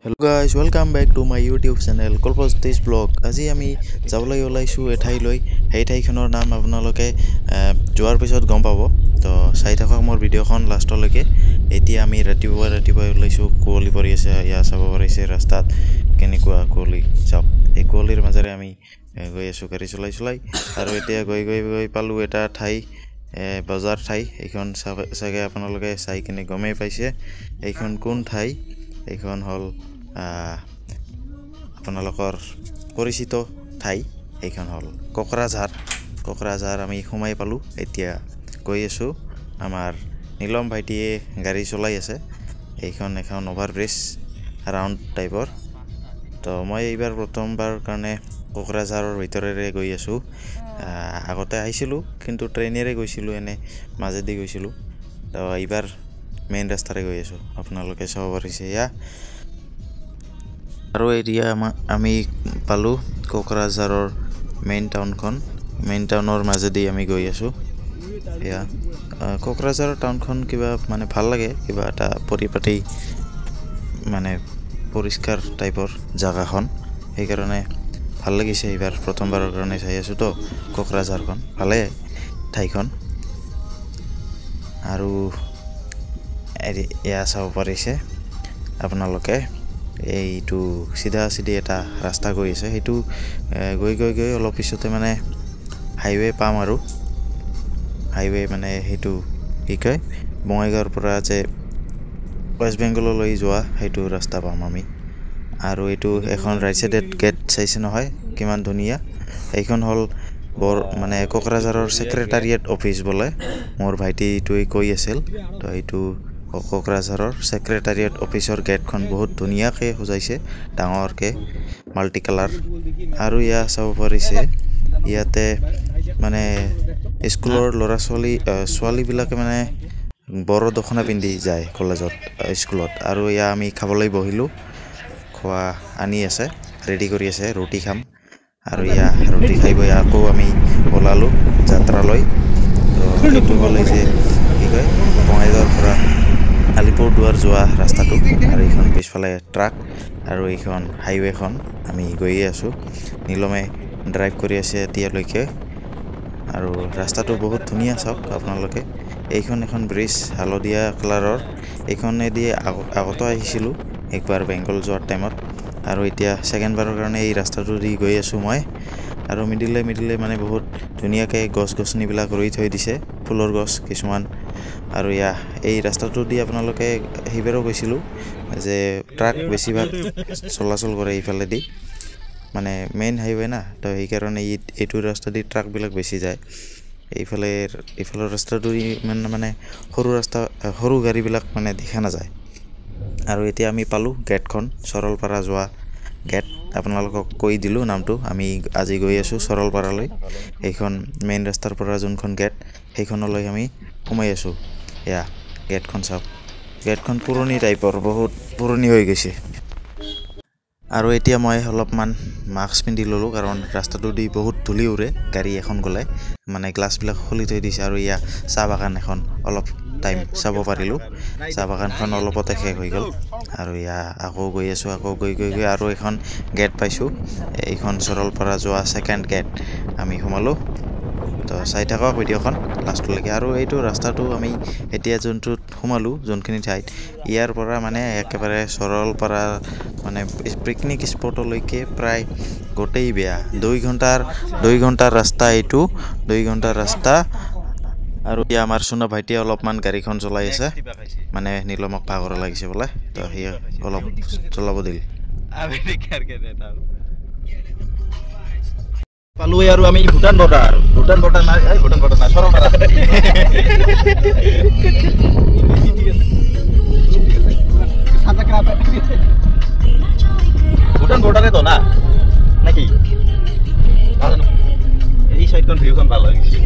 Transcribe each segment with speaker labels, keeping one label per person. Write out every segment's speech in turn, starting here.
Speaker 1: Hello guys, welcome back to my YouTube channel Kolpos Vlog. আজি আমি যাবলৈ ওলাইছো এঠাইলৈ সেই ঠাইখনৰ নাম আপোনালোকে যোৱাৰ পিছত গম পাব তো চাই থাকক মোৰ ভিডিঅ'খন লাষ্টলৈকে এতিয়া আমি ৰাতিপুৱা ওলাইছো কুঁৱলী পৰি আছে ইয়া চাব পাৰিছে ৰাস্তাত কেনেকুৱা কুঁৱলী চাওক এই কুঁৱলীৰ মাজেৰে আমি গৈ আছো গাড়ী চলাই আৰু এতিয়া গৈ পালো এটা ঠাই বজাৰ ঠাই এইখন চাগে আপোনালোকে চাই কিনে গমেই পাইছে এইখন কোন ঠাই এইখন হল আপোনালোকৰ পৰিচিত ঠাই এইখন হল কোকৰাঝাৰ আমি সোমাই পালো এতিয়া গৈ আছো আমাৰ নীলম ভাইটিয়ে গাড়ী চলাই আছে এইখন এখন ওভাৰব্ৰিজ ৰাউণ্ড টাইপৰ তো মই এইবাৰ প্ৰথমবাৰ কাৰণে কোকৰাঝাৰৰ ভিতৰেৰে গৈ আছো আগতে আহিছিলো কিন্তু ট্ৰেইনেৰে গৈছিলো এনে মাজেদি গৈছিলো তো এইবাৰ মেইন ৰাস্তাৰে গৈ আছো আপোনালোকে চাব পাৰিছে ইয়া আৰু এৰিয়া আমি পালো কোকৰাঝাৰৰ মেইন টাউনৰ মাজেদি আমি গৈ আছো ইয়া কোকৰাঝাৰৰ টাউনখন কিবা মানে ভাল লাগে কিবা এটা পৰিপাটি মানে পৰিষ্কাৰ টাইপৰ জাগাখন এই কাৰণে ভাল লাগিছে এইবাৰ প্ৰথমবাৰৰ কাৰণে চাই আছো তো কোকৰাঝাৰখন ভালে ঠাইখন আৰু এয়া চাব পাৰিছে আপোনালোকে এইটো সিধা এটা ৰাস্তা গৈ আছে হেতু গৈ অলপ পিছতে মানে হাইৱে পাম আৰু হাইৱে মানে হেতু কি কয় বঙাইগাঁৱৰ পৰা যে ৱেষ্ট বেংগললৈ যোৱা হেতু ৰাস্তা পাম আমি আৰু এইটো এখন ৰাইট সাইডত গেট চাইছে নহয় কিমান ধুনিয়া এইখন হল মানে কোকৰাঝাৰৰ সেক্ৰেটাৰিয়েট অফিস বলে মোৰ ভাইটিটোই কৈ আছিল তো এইটো কোকৰাঝাৰৰ সেক্ৰেটাৰিয়েট অফিসৰ গেটখন বহুত ধুনিয়াকৈ সজাইছে ডাঙৰকে মাল্টি কালাৰ আৰু ইয়া চাব পাৰিছে ইয়াতে মানে স্কুলৰ ল'ৰা ছোৱালী বিলাকে মানে বড় দখনা পিন্ধি যায় কলেজত স্কুলত আৰু ইয়া আমি খাবলৈ বহিলো খোৱা আনি আছে ৰেডি কৰি আছে ৰুটি খাম আৰু ইয়া ৰুটি খাই বৈ আকৌ আমি ওলালো যাত্ৰালৈ তো এইটো হ'ল যে কি কয় বঙাইগাঁৱৰ পৰা আলিপুৰদুৱাৰ যোৱা ৰাস্তাটো আৰু এইখন পিছফালে ট্ৰাক আৰু এইখন হাইৱেখন আমি গৈয়ে আছো নীলমে ড্ৰাইভ কৰি আছে এতিয়ালৈকে আৰু ৰাস্তাটো বহুত ধুনিয়া চাওক আপোনালোকে এইখন এখন ব্ৰিজ হালধীয়া কালাৰৰ এইখনেদি আগতে আহিছিলো একবাৰ বেংগল যোৱাৰ টাইমত আৰু এতিয়া সেকেন্ড বাৰৰ কাৰণে এই ৰাস্তাটো দি গৈ আছো মই আৰু মিডিলে মানে বহুত ধুনিয়াকে গছ-গছনিবিলাক ৰুই থৈ দিছে ফুলৰ গছ কিছুমান আৰু ইয়া এই ৰাস্তাটো দি আপোনালোকে হিবেৰো গৈছিলো যে ট্ৰাক বেছিভাগ চলাচল কৰে এইফালে দি মানে মেইন হাইৱে না তো এই কাৰণে এইটো ৰাস্তা দি ট্ৰাক বিলাক বেছি যায় এইফালৰ ৰাস্তাটো মানে সৰু গাড়ী বিলাক মানে দেখা নাযায় আৰু এতিয়া আমি পালো গেটখন সৰলপাৰা যোৱা গেট আপোনালোকক কৈ দিলো নামটো আমি আজি গৈ আছো সৰলপাৰালৈ এইখন মেইন ৰাস্তাৰ পৰা যোনখন গেট সেইখনলৈ আমি সোমাই আছো ইয়া গেটখন চাওক গেটখন পুৰণি টাইপৰ বহুত পুৰণি হৈ গৈছে আৰু এতিয়া মই অলপমান মাস্ক পিন্ধি ললো কাৰণ ৰাস্তাটো দি বহুত ধূলি উৰে গাড়ী এখন গলে মানে গ্লাছ বিলাক খুলি থৈ দিছে আৰু ইয়া চাহ বাগান এখন অলপ টাইম চাব পাৰিলো চাহ বাগানখন অলপতে শেষ হৈ গল আৰু ইয়া আকৌ গৈ আছো আকৌ গৈ আৰু এখন গেট পাইছো এইখন সৰলপাৰা যোৱা সেকেন্ড গেট আমি সোমালো তো চাই থাকক ভিডিঅ'খন লাষ্টলৈকে আৰু এইটো ৰাস্তাটো আমি এতিয়া সোমালো যোনখিনি ঠাইত ইয়াৰ পৰা মানে একেবাৰে সৰলপাৰা মানে পিকনিক স্পটলৈকে প্ৰায় গোটেই বেয়া 2 ঘণ্টাৰ ৰাস্তা এইটো 2 ঘণ্টাৰ ৰাস্তা আৰু ইয়া আমাৰ সুনা ভাইটিয়ে অলপমান গাড়ীখন চলাই আছে মানে নীলমক ভাগৰ লাগিছে বলে তো হি অলপ চলাব দিল
Speaker 2: পালো আৰু আমি ভুটান বৰ্ডাৰ নাই সৰলপাৰা ভুটান বৰ্ডাৰে তো না নাকি এই সাইডখন ভিউখন ভাল লাগিছে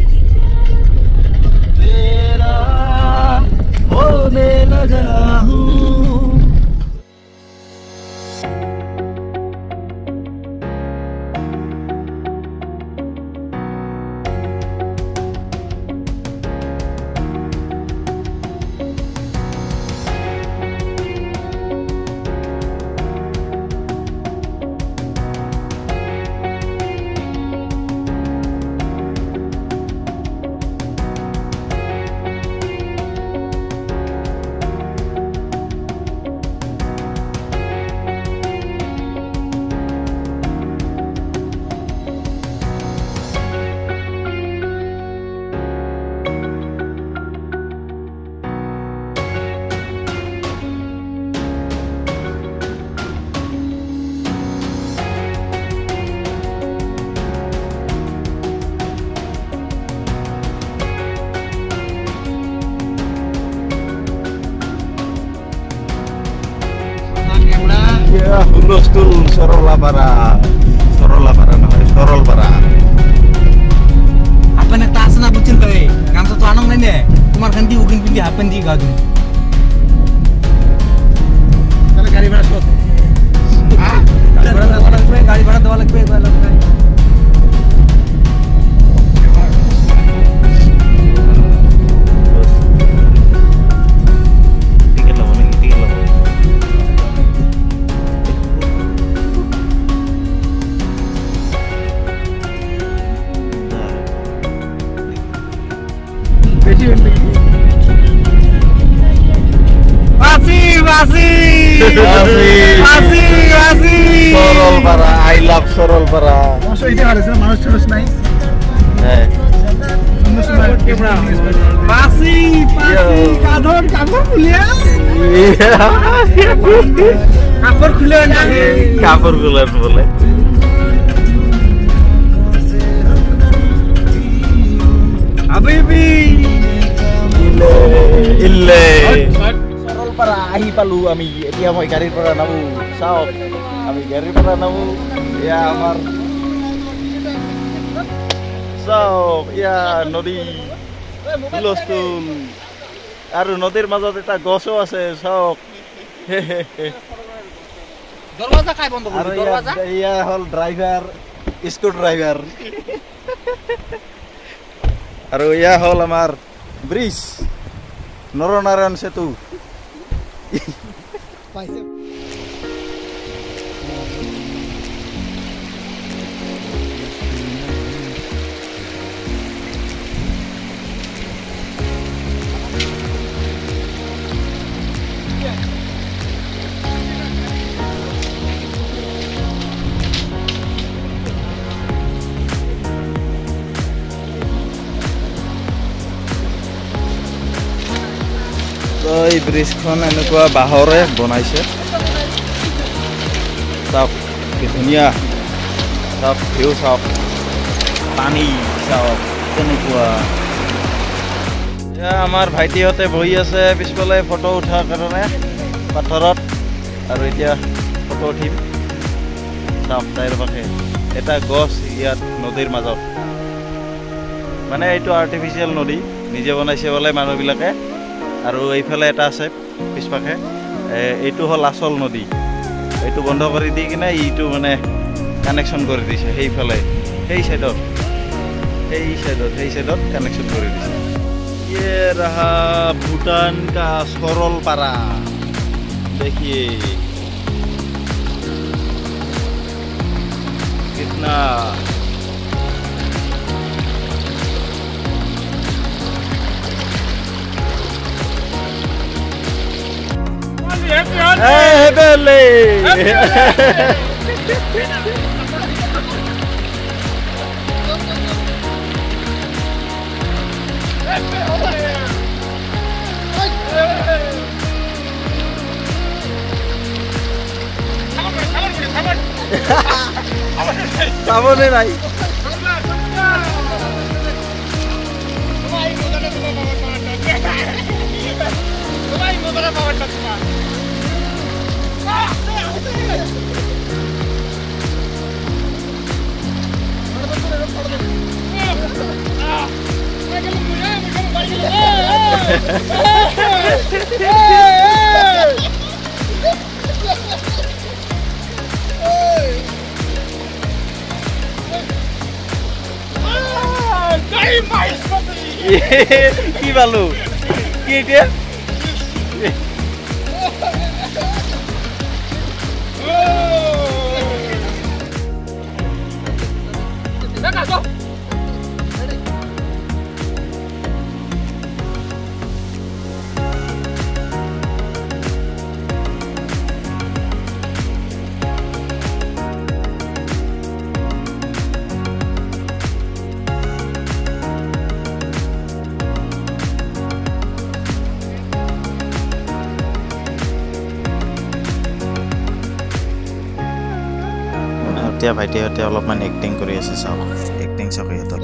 Speaker 2: ইয়া হুলস্থুল সরলাপাড়া নহয় Saralpara
Speaker 3: Apa nih tas na bucin kau? Kan satu anong nene. Kumar kan di ukin pindi apa di kau? Kalau gari bana shot. Gari bana dua lag pe.
Speaker 2: Saralpara I love Saralpara
Speaker 3: Masuk ini ada sih manusia terus naik. Pasi, kadon kuliah. Kapur kuliah nih.
Speaker 2: কাপড় গুলার বলে
Speaker 3: Habibi.
Speaker 2: ইল্লে
Speaker 3: Para ahi palu ami dia mau garir para namu saok
Speaker 2: আমি গাড়ির ভাড়া নামু ইয়া আমার সব ইয়া নদী হুলস্থুল আৰু নদীৰ মাজত এটা গছো আছে চক
Speaker 3: Darwaza kai bondo
Speaker 2: আৰু
Speaker 3: kori darwaza
Speaker 2: ইয়া হল ড্ৰাইভাৰ স্কু ড্ৰাইভাৰ আৰু ইয়া হল আমাৰ ব্ৰিজ নৰনাৰায়ণ সেতু এই ব্ৰিজখন এনেকুৱা বাঁহৰে বনাইছে চাওক কি ধুনীয়া চাওক ভিউ চাওক পানী চাওক কেনেকুৱা আমাৰ ভাইটিহঁতে বহি আছে পিছফালে ফটো উঠাৰ কাৰণে পাথৰত আৰু এতিয়া ফটো উঠিম চাওক তাইৰ পাশে এটা গছ ইয়াত নদীৰ মাজত মানে এইটো আৰ্টিফিচিয়েল নদী নিজে বনাইছে বোলে মানুহবিলাকে আৰু এইফালে এটা আছে পিছপাশে এইটো হ'ল আচল নদী এইটো বন্ধ কৰি দি কিনে এইটো মানে কানেকশ্যন কৰি দিছে সেইফালে সেই সাইডত কানেকশ্যন কৰি দিছে ये रहा भूटान का सरलपारा देखिए कितना Belly. Sabone nai. কি ভালো কি এটা এতিয়া ভাইটিহঁতে অলপমান এক্টিং কৰি আছে চাওক এক্টিং চাওক ইহঁতৰ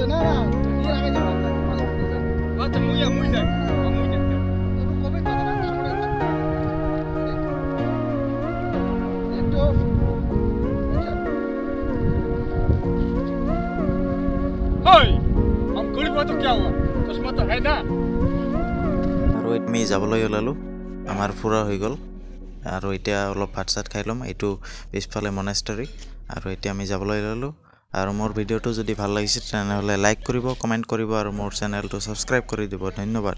Speaker 1: আৰু আমি যাবলৈ ওলালোঁ আমাৰ ফুৰা হৈ গ'ল আৰু এতিয়া অলপ ভাত চাত খাই ল'ম এইটো পিছফালে মনেষ্টৰী আৰু এতিয়া আমি যাবলৈ ওলালোঁ আৰু মোৰ ভিডিঅ'টো যদি ভাল লাগিছে তেনেহ'লে লাইক কৰিব কমেণ্ট কৰিব আৰু মোৰ চেনেলটো ছাবস্ক্ৰাইব কৰি দিব ধন্যবাদ